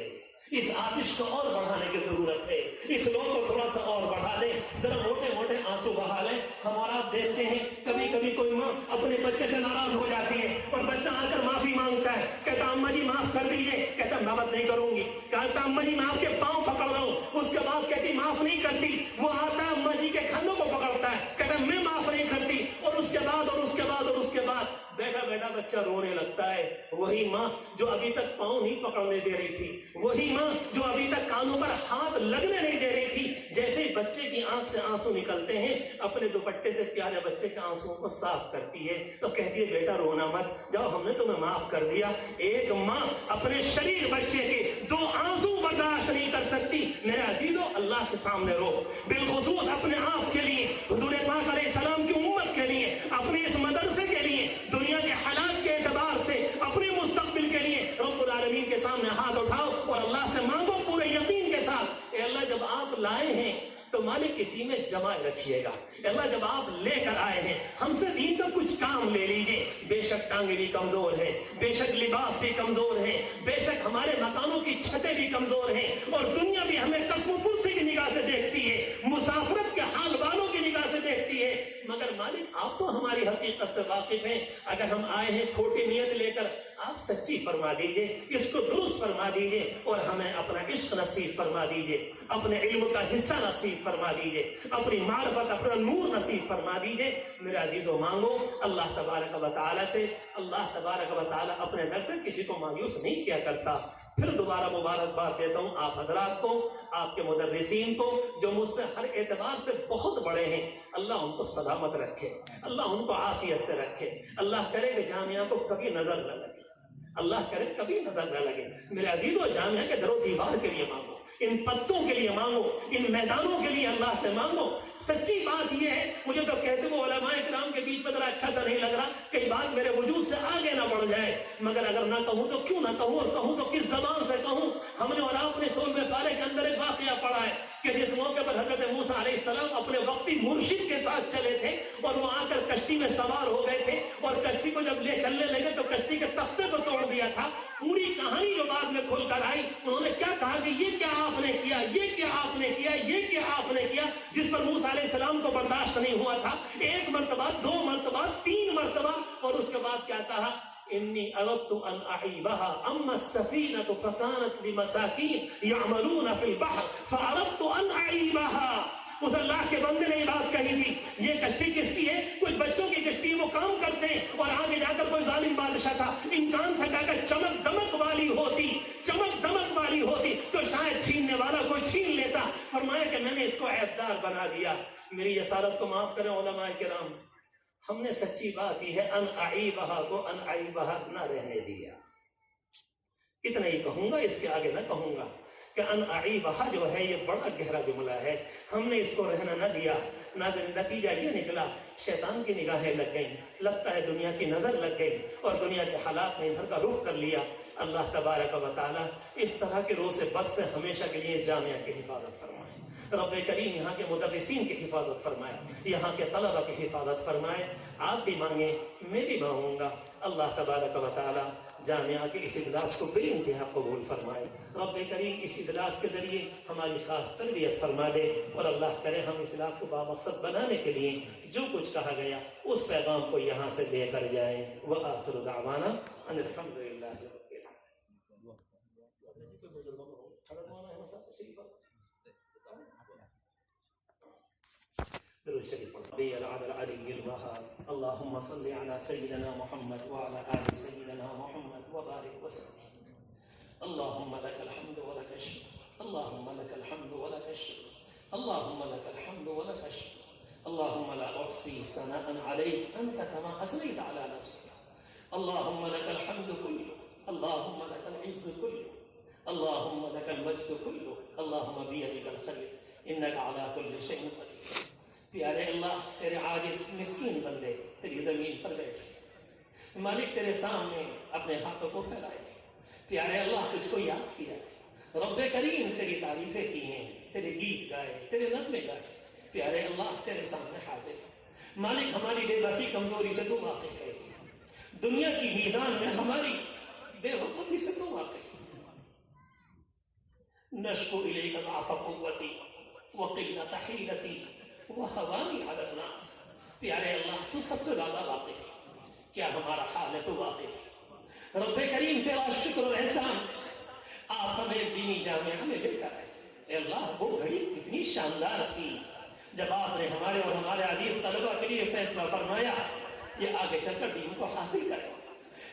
اس آتش کو اور بڑھانے کی ضرورت ہے، اس لوگ کو تھوڑا سا اور بڑھا دیں، ذرا موٹے موٹے آنسو بہا لیں۔ ہم اور آپ دیکھتے ہیں کبھی کبھی کوئی ماں اپنے بچے سے ناراض ہو جاتی ہے اور بچہ آ کر معافی مانگتا ہے، کہتا اماں جی معاف کر دیجیے، کہتا میں مت نہیں کروں گی، کہتا اماں جی میں آپ کے پاؤں پکڑ رہا ہوں، اس کے بعد کہتی معاف نہیں کرتی، وہ آتا ہے اماں جی کے کھنوں کو پکڑتا ہے، کہتا میں معاف نہیں کرتی، اور اس کے بعد اور اس کے بعد اور اس کے بعد بیٹھا بیٹھا بچہ رونے لگتا ہے۔ وہی ماں جو ابھی تک پاؤں نہیں پکڑنے دے رہی تھی، وہی ماں جو ابھی تک کانوں پر ہاتھ لگنے نہیں دے رہی تھی، جیسے بچے کی آنکھ سے آنسو نکلتے ہیں اپنے دوپٹے سے پیارے بچے کے آنسو کو صاف کرتی ہے تو کہتی ہے بیٹا رونا مت، جب ہم نے تمہیں معاف کر دیا۔ ایک ماں اپنے شریر بچے کے 2 آنسو برداشت نہیں کر سکتی، میرے عزیزو اللہ کے سامنے رو، بالخصوص اپنے آپ کے لیے، حضور پاک علیہ السلام کی امت کے لیے، اپنے اس مدرسے کے لیے، دنیا کے حالات کے اعتبار سے اپنے مستقبل کے لیے رب العالمین کے سامنے ہاتھ اٹھاؤ اور اللہ سے مانگو پورے یقین کے ساتھ، اے اللہ جب آپ لائے ہیں تو مالک اسی میں جمع رکھیے گا، اے اللہ جب آپ لے کر آئے ہیں ہم سے دین کا کچھ کام لے لیجئے، بے شک ٹانگیں بھی کمزور ہیں، بے شک لباس بھی کمزور ہیں، بے شک ہمارے مکانوں کی چھتیں بھی کمزور ہیں، اور دنیا بھی ہمیں قسم و پرسی کی نگاہ سے دیکھتی ہے، مسافرت کے حال والوں کی نگاہ سے دیکھتی ہے، مگر مالک آپ تو ہماری حقیقت سے واقف ہیں، اگر ہم آئے ہیں کھوٹی نیت لے کر آپ سچی فرما دیجئے، اس کو درست فرما دیجئے اور ہمیں اپنا عشق نصیب فرما دیجئے، اپنے علم کا حصہ نصیب فرما دیجئے، اپنی معرفت اپنا نور نصیب فرما دیجئے۔ میرے عزیزو مانگو اللہ تبارک و تعالی سے، اللہ تبارک و تعالی اپنے در سے کسی کو مایوس نہیں کیا کرتا۔ پھر دوبارہ مبارکباد دیتا ہوں آپ حضرات کو، آپ کے مدرسین کو جو مجھ سے ہر اعتبار سے بہت بڑے ہیں، اللہ ان کو سلامت رکھے، اللہ ان کو عافیت سے رکھے، اللہ کرے کہ جامعہ کو کبھی نظر نہ لگے، اللہ کرے کبھی نظر نہ لگے۔ میرے عزیزو، جامعہ کے در و دیوار کے لیے مانگو، ان پتوں کے لیے مانگو، ان میدانوں کے لیے اللہ سے مانگو۔ سچی بات یہ ہے، مجھے تو کہتے وہ علماء کرام کے بیچ میں ذرا اچھا سا نہیں لگ رہا، کئی بات میرے وجود سے آگے نہ بڑھ جائے، مگر اگر نہ کہوں تو کیوں نہ کہوں، اور کہوں تو کس زبان سے کہوں۔ ہم نے اور آپ نے سورۃ بقرہ کے اندر ایک واقعہ پڑھا ہے کہ جس موقع پر حضرت موسیٰ علیہ السلام اپنے وقتی مرشد کے ساتھ چلے تھے اور وہ آ کر کشتی میں سوار ہو گئے تھے، اور کشتی کو جب لے چلنے لگے تو کشتی کے تختے کو توڑ دیا تھا۔ پوری کہانی جو بعد میں کھل کر آئی، انہوں نے کیا کہا کہ یہ کیا آپ نے کیا، یہ کیا آپ نے کیا، یہ کیا آپ نے کیا، جس پر موسیٰ علیہ السلام کو برداشت نہیں ہوا تھا۔ ایک مرتبہ، دو مرتبہ، تین مرتبہ، اور اس کے بعد کیا کہا؟ انی اردت ان اعیبها اما السفینۃ فکانت لمساکین یعملون فی البحر فاردت ان اعیبها۔ اس اللہ کے بندے نے یہ بات کہی تھی، یہ کشتی کس کی ہے؟ کچھ بچوں کی کشتی، وہ کام کرتے ہیں، اور آگے جا کر کوئی ظالم بادشاہ تھا، امکان تھا کہ اگر چمک دمک والی ہوتی، چمک دمک والی ہوتی تو شاید چھیننے والا کوئی چھین لیتا۔ فرمایا کہ میں نے اس کو عیبدار بنا دیا۔ میری جسارت کو معاف کریں علماء کرام، ہم نے سچی بات کی ہے، ان اعیبہا کو ان اعیبہا نہ رہنے دیا۔ اتنا ہی کہوں گا، اس کے آگے نہ کہوں گا کہ ان اعیبہا جو ہے یہ بڑا گہرا جملہ ہے، ہم نے اس کو رہنا نہ دیا۔ نتیجہ یہ نکلا، شیطان کی نگاہیں لگ گئیں، لگتا ہے دنیا کی نظر لگ گئی، اور دنیا کے حالات نے ادھر کا رخ کر لیا۔ اللہ تبارک و تعالی اس طرح کے روز سے بد سے ہمیشہ کے لیے جامعہ کی حفاظت فرمائے۔ رب کریم یہاں کے مدرسین کی حفاظت فرمائے، یہاں کے طلبہ کی حفاظت فرمائے۔ آپ بھی مانگیں، میں بھی مانگوں گا، اللہ تبارک و تعالی جامعہ کے اس اجلاس کو بے انتہا قبول فرمائے۔ رب کریم اس اجلاس کے ذریعے ہماری خاص تربیت فرما دے، اور اللہ کرے ہم اس اجلاس کو بامقصد بنانے کے لیے جو کچھ کہا گیا اس پیغام کو یہاں سے لے کر جائیں۔ وآخر دعوانا ان الحمد للہ رب العالمین۔ اللهم صل على سيدنا محمد وعلى آل سيدنا محمد وبارك وسلم۔ اللهم لك الحمد ولك الشكر، اللهم لك الحمد ولك الشكر، اللهم لك الحمد ولك الشكر، اللهم لا أحصي ثناء عليك أنت كما أثنيت على نفسك، اللهم لك الحمد كله، اللهم لك العز كله، اللهم لك المجد كله، اللهم بيدك الخير إنك على كل شيء قدير۔ پیارے اللہ، تیرے عاجز مسکین بندے تیری زمین پر بیٹھے، مالک تیرے سامنے اپنے ہاتھوں کو پھیلائے، پیارے اللہ تجھ کو یاد کیا، رب کریم تیری تعریفیں کی ہیں، تیرے گیت گائے، تیرے نغمے گائے، پیارے اللہ تیرے سامنے حاضر۔ مالک ہماری بے بسی کمزوری سے تو واقف ہے، دنیا کی میزان میں ہماری بے وقتی سے تو واقف ہے۔ نشکو الیک ضعف قوتی وقلت حیلتی وہوانی علی الناس۔ پیارے اللہ تو سب سے زیادہ واقف ہے، کیا ہمارا حال ہے تو واقف ہے۔ رب کریم تیرا شکر و احسان، آپ ہمیں دینی جامعہ میں لے کر آئے۔ اے اللہ، وہ گھڑی کتنی شاندار تھی جب آپ نے ہمارے اور ہمارے عزیز طلبہ کے لیے فیصلہ فرمایا یہ آگے چل کر دین کو حاصل کرے۔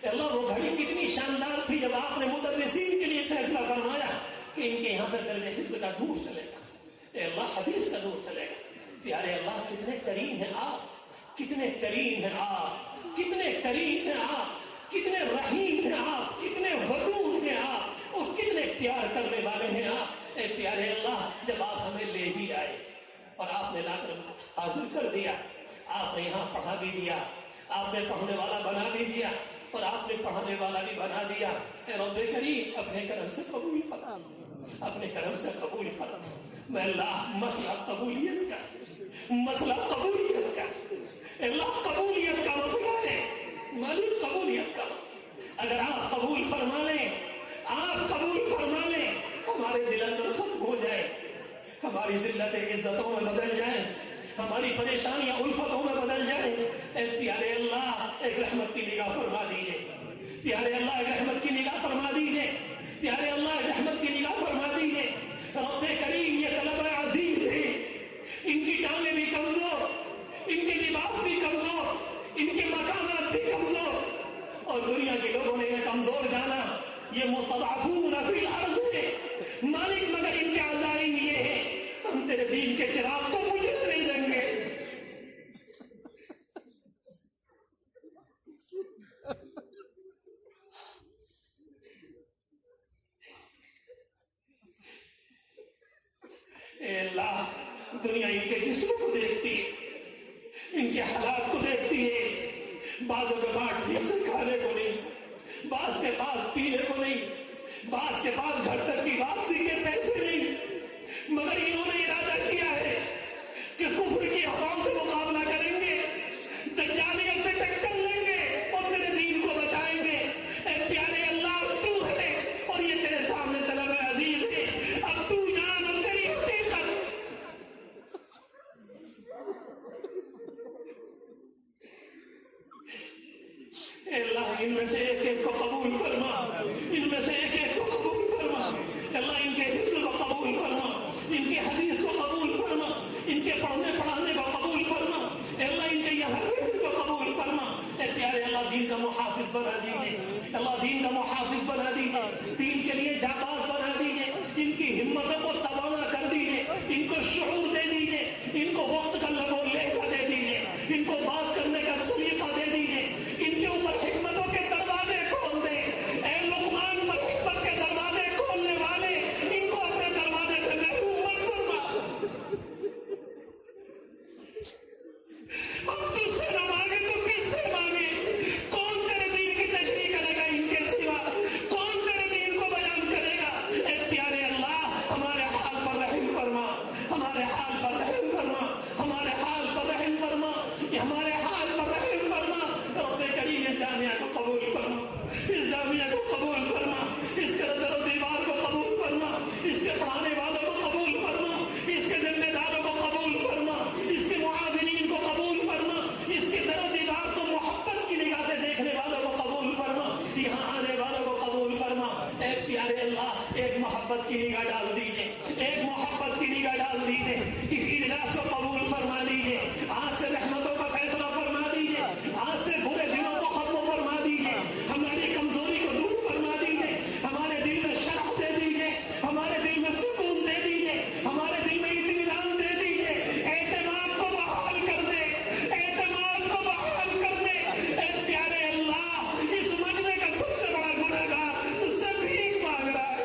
اے اللہ، وہ گھڑی کتنی شاندار تھی جب آپ نے مدرسین کے لیے فیصلہ فرمایا کہ ان کے یہاں سے درجہ حفظ کا نور چلے گا، اے اللہ حدیث کا نور چلے گا۔ پیارے اللہ، کتنے کریم ہیں آپ، کتنے کریم ہیں آپ، کتنے کریم ہیں آپ، کتنے رحیم ہیں آپ، کتنے ودود ہیں آپ، اور کتنے پیار کرنے والے ہیں آپ۔ اے پیارے اللہ، جب آپ ہمیں لے بھی آئے اور آپ نے لا کر حاضر کر دیا، آپ نے یہاں پڑھا بھی دیا، آپ نے پڑھنے والا بنا بھی دیا، اور آپ نے پڑھانے والا بھی بنا دیا۔ اے رب کریم، اپنے کرم سے قبول فرما، اپنے کرم سے قبول فرما۔ میں اللہ مسئلہ قبولیت کا، مسئلہ قبولیت کا، اللہ قبولیت کا مسئلہ ہے، مالک قبولیت کا مسئلہ۔ اگر آپ قبول فرما لیں، آپ قبول فرما لیں، ہمارے دل اندر ختم ہو جائے، ہماری ذلت عزتوں میں بدل جائیں، ہماری پریشانیاں الفتوں میں بدل جائیں۔ اے پیارے اللہ، ایک رحمت کی نگاہ فرما دیجئے، پیارے اللہ ایک رحمت کی نگاہ فرما دیجئے، پیارے اللہ ایک رحمت کی نگاہ فرما دیجئے۔ رب کریم، یہ طلبہ عزیز ہیں، ان کی ٹانگیں بھی کمزور، ان کے لباس بھی کمزور، ان کے مکانات بھی کمزور، اور دنیا کے لوگوں نے یہ کمزور جانا، یہ مستضعفون فی الارض ہے۔ مالک، مگر ان کے عزائم یہ ہے، ہم تیرے دین کے چراغ کو مجھے نہیں دیں گے۔ دنیا ان کے جسم کو دیکھتی ہے، ان کے حالات کو دیکھتی ہے. بعضوں کے پاس ٹھیک سے کھانے کو نہیں، بعض کے پاس پینے کو نہیں، بعض کے پاس گھر تک کی واپسی کے پیسے نہیں، مگر انہوں نے ارادہ کیا ہے کہ کفر کی ہواؤں سے مقابلہ کریں گے، دجالیت سے ٹکر لیں گے اور تیرے دین کو بچائیں گے. اے پیارے اللہ، تو ہے اور یہ تیرے سامنے طلب عزیز ہے. اب تو جان اور تیری حقیقت. اے اللہ، ان میں سے ایک ایک کو قبول فرما، ان میں سے ایک ایک کو قبول فرما. اللہ، ان کے حفظ کو قبول فرما، ان کی حدیث کو قبول فرما، ان کے پڑھنے پڑھانے کو قبول فرما. اللہ، ان کے یہاں رہنے کو قبول فرما. اے پیارے اللہ، دین کا محافظ بنا دیجیے. اللہ، دین کا محافظ بنا دیجیے، دین کے لیے جانباز بنا دیجیے. ان کی ہمتوں کو توانا کر دیجیے، ان کو شعور دے دیجیے، ان کو وقت کا لہجہ دے دیجیے، ان کو بات کرنے کا سلیقہ دے دیجیے. ان کے اوپر حکمتوں کے دروازے کھول دے. اے لقمان پر حکمت کے دروازے کھولنے والے، ان کو اپنے دروازے سے محروم مت فرما. ہم تجھ سے نہ مانگے تو کس سے مانگے؟ کون تیرے دین کی تشریح کرے گا ان کے سوا؟ کون تیرے دین کو بیان کرے گا؟ اے پیارے اللہ، ہمارے حال پر رحم فرما، ہمارے حال پر رحم فرما، ہمارے حال پر رحم فرما، ہمارے حال پر رحم فرما. رب کریم، اس جامعہ کو قبول فرما، اس جامعہ کو قبول فرما، اس کے نظر و دیوار کو قبول فرما، اس کے پڑھانے والوں کو قبول فرما، اس کے ذمہ داروں کو قبول فرما، اس کے معاونین کو قبول فرما، اس کے در و دیوار کو محبت کی نگاہ سے دیکھنے والوں کو قبول فرما، یہاں آنے والوں کو قبول فرما. اے پیارے اللہ، ایک محبت کی نگاہ ڈال دیجیے، ایک محبت کی نگاہ ڈال دیجیے. اس اجلاس کو قبول فرما لیجیے. آج سے رحمتوں کا فیصلہ فرما دیجیے، آج سے برے دنوں کو ختم فرما دیجیے، ہماری کمزوری کو دور فرما دیجیے، ہمارے دل میں شرح دے دیجیے، ہمارے دل میں سکون دے دیجیے، ہمارے دل میں اطمینان دے دیجیے. اعتماد کو بحال کر دے، اعتماد کو بحال کر دے. اے پیارے اللہ، اس مجمع کا سب سے بڑا گنہگار تجھ سے بھیک مانگ رہا ہے.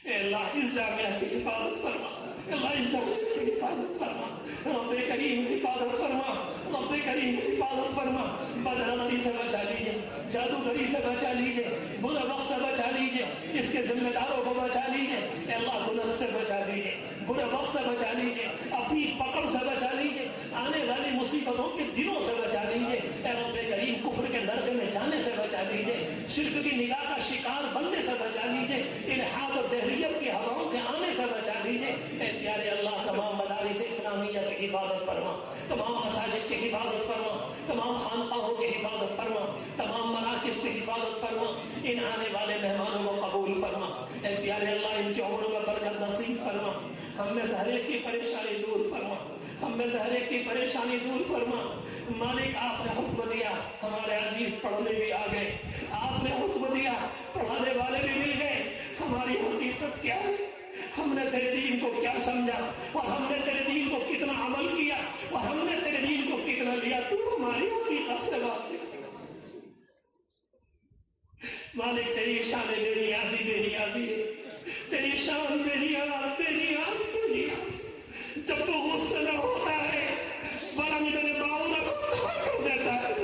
اے اللہ، اس جامعہ کی حفاظت فرما، اللہ اس جامعہ کی حفاظت فرما. رب کریم حفاظت فرما، رب کریم حفاظت فرما. بدنظری سے بچا لیجیے، جادوگری سے بچا لیجیے، برے وقت سے بچا لیجیے، اس کے ذمہ داروں کو بچا لیجیے. اے اللہ، گناہ سے بچا لیجیے، برے وقت سے بچا لیجیے، اپنی پکڑ سے بچا لیجیے، آنے والی مصیبتوں کے دنوں سے بچا لیجیے. اے رب کریم، کفر کے نرک میں جانے سے بچا لیجیے، شرک کی نگاہ کا شکار بننے سے بچا لیجیے، الحاد اور دہریت کی ہواؤں کے آنے سے بچا لیجیے. اے پیارے اللہ، تمام مدارس اسلامیہ کی حفاظت فرما، تمام مساجد کی حفاظت فرما، تمام خانقاہوں کی حفاظت فرما، تمام مراکز کی حفاظت فرما. ان آنے والے مہمانوں کو قبول فرما. اے پیارے اللہ، ان کی عمروں میں برکت نصیب فرما. ہم میں سے ہر ایک کی پریشانی دور فرما، ہم میں سے ہر ایک کی پریشانی دور فرما. مالک، آپ نے حکم دیا، ہمارے عزیز پڑھنے بھی آ گئے، آپ نے حکم دیا، پڑھانے والے بھی مل گئے. ہماری حقیقت کیا ہے؟ ہم نے تیرے دین کو کیا سمجھا، اور ہم نے تیرے دین کو کتنا عمل کیا، اور ہم نے تیرے دین کو کتنا لیا؟ تو ہماری حقیقت سے واقف. مالک، تیری شان بے نیازی بے نیازی ہے، تیری شان بے نیاز بے نیاز بے نیاز. جب تو غصے میں ہوتا ہے، بڑا میرے باؤں کر دیتا ہے.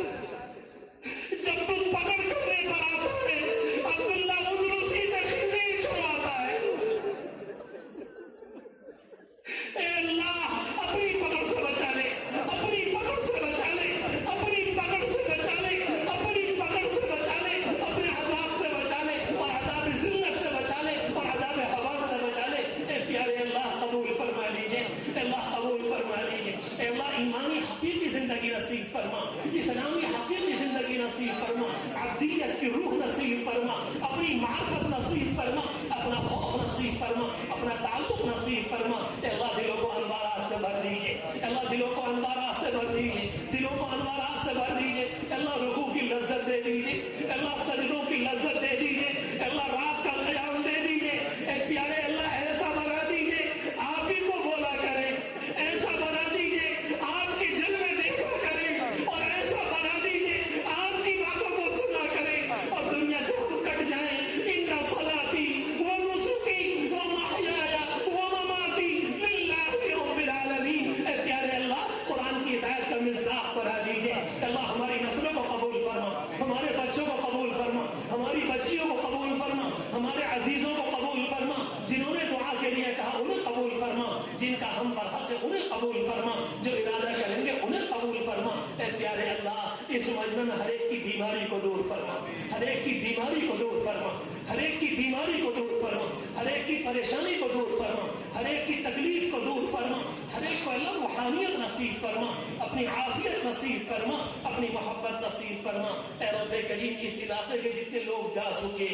جب تم پکڑ کرنے پر آتا ہے، عبداللہ اندروسی سے خنزیر چھڑواتا ہے. اے اللہ، اپنی پکڑ سے بچا لے، اپنی پکڑ سے بچا لے، اپنی پکڑ سے بچا لے، اپنی پکڑ سے بچا لے، اپنے عذاب سے بچا لے، اور عذاب ذلت سے بچا لے، اور عذاب حوان سے بچا لے. اے پیارے اللہ، قبول فرما لیجیے، اللہ قبول فرما لیجیے. اے اللہ، ایمانی حقیقی زندگی نصیب فرما، اسلامی حقیقی زندگی نصیب فرما، عبدیت کی روح نصیب فرما، اپنی معرفت نصیب فرما، اپنا خوف نصیب فرما، اپنا تعلق نصیب فرما. اے اللہ، دلوں کو انوارات سے بھر دیجیے، اللہ دلوں کو انوارات سے بھر دیجیے، دلوں کو انوارات سے بھر دیجیے. اللہ، رکوع کی لذت دے دیجیے، اللہ سجدوں کی لذت دے دیجیے، اللہ رات کا قیام دے دیجیے. اے پیارے اللہ، ایسا بنا دیجیے آپ ہی کو بولا کریں، ایسا بنا دیجیے آپ کی جلوے دیکھا کریں، اور ایسا بنا دیجیے کا ہم پر حق ہے انہیں قبول فرما، جو ارادہ کریں گے انہیں قبول فرما۔ اے پیارے اللہ اس مجمع میں ہر ایک کی بیماری کو دور فرما، ہر ایک کی بیماری کو دور فرما، ہر ایک کی بیماری کو دور فرما، ہر ایک کی پریشانی کو دور فرما، ہر ایک کی تکلیف کو دور فرما، ہر ایک کو اللہ روحانیت نصیب فرما، اپنی عافیت نصیب فرما، اپنی محبت نصیب فرما۔ اے رب کریم اس علاقے کے جتنے لوگ جا چکے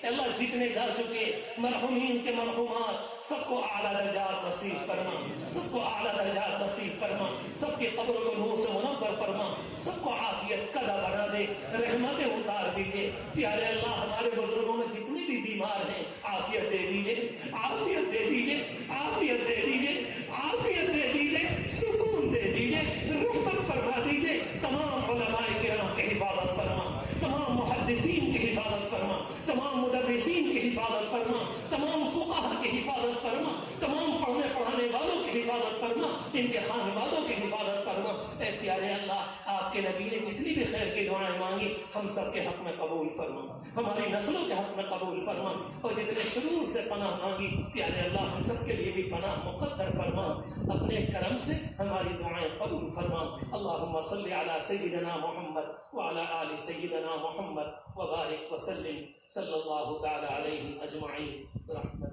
اللہ جتنے جا چکے مرحومین کے مرحومات سب کو اعلیٰ درجات نصیب فرما، سب کو اعلیٰ درجات نصیب فرما، سب کی قبر کو نور سے منور فرما، سب کو عافیت قدا بنا دے، رحمتیں اتار دیجیے۔ پیارے اللہ ہمارے بزرگوں میں جتنے بھی بیمار ہیں عافیت دے دیجیے، عافیت دے دیجیے، عافیت دے دیجیے، عافیت دے دیجیے، سکون دے دیجیے، رحمت فرما دیجیے۔ تمام علماء کرام کی حفاظت فرما، تمام محدثین کی حفاظت فرما، تمام مدرسین کی حفاظت فرما، تمام فقہا کی حفاظت فرما، تمام پڑھنے پڑھانے والوں کی حفاظت فرما، ان کے خانوادوں کی حفاظت فرما۔ اے پیارے اللہ آپ کے نبی نے جتنی بھی خیر کی دعائیں مانگی ہم سب کے حق میں قبول فرما، ہماری نسلوں کے حق میں قبول فرما، اور جتنے شرور سے پناہ مانگی پیارے اللہ ہم سب کے لیے بھی پناہ مقدر فرما، اپنے کرم سے ہماری دعائیں قبول فرما۔ اللہم صلی علی سیدنا محمد وعلی آل سیدنا محمد وبارک وسلم صلی اللہ تعالی علیہ اجمعین برحمتہ۔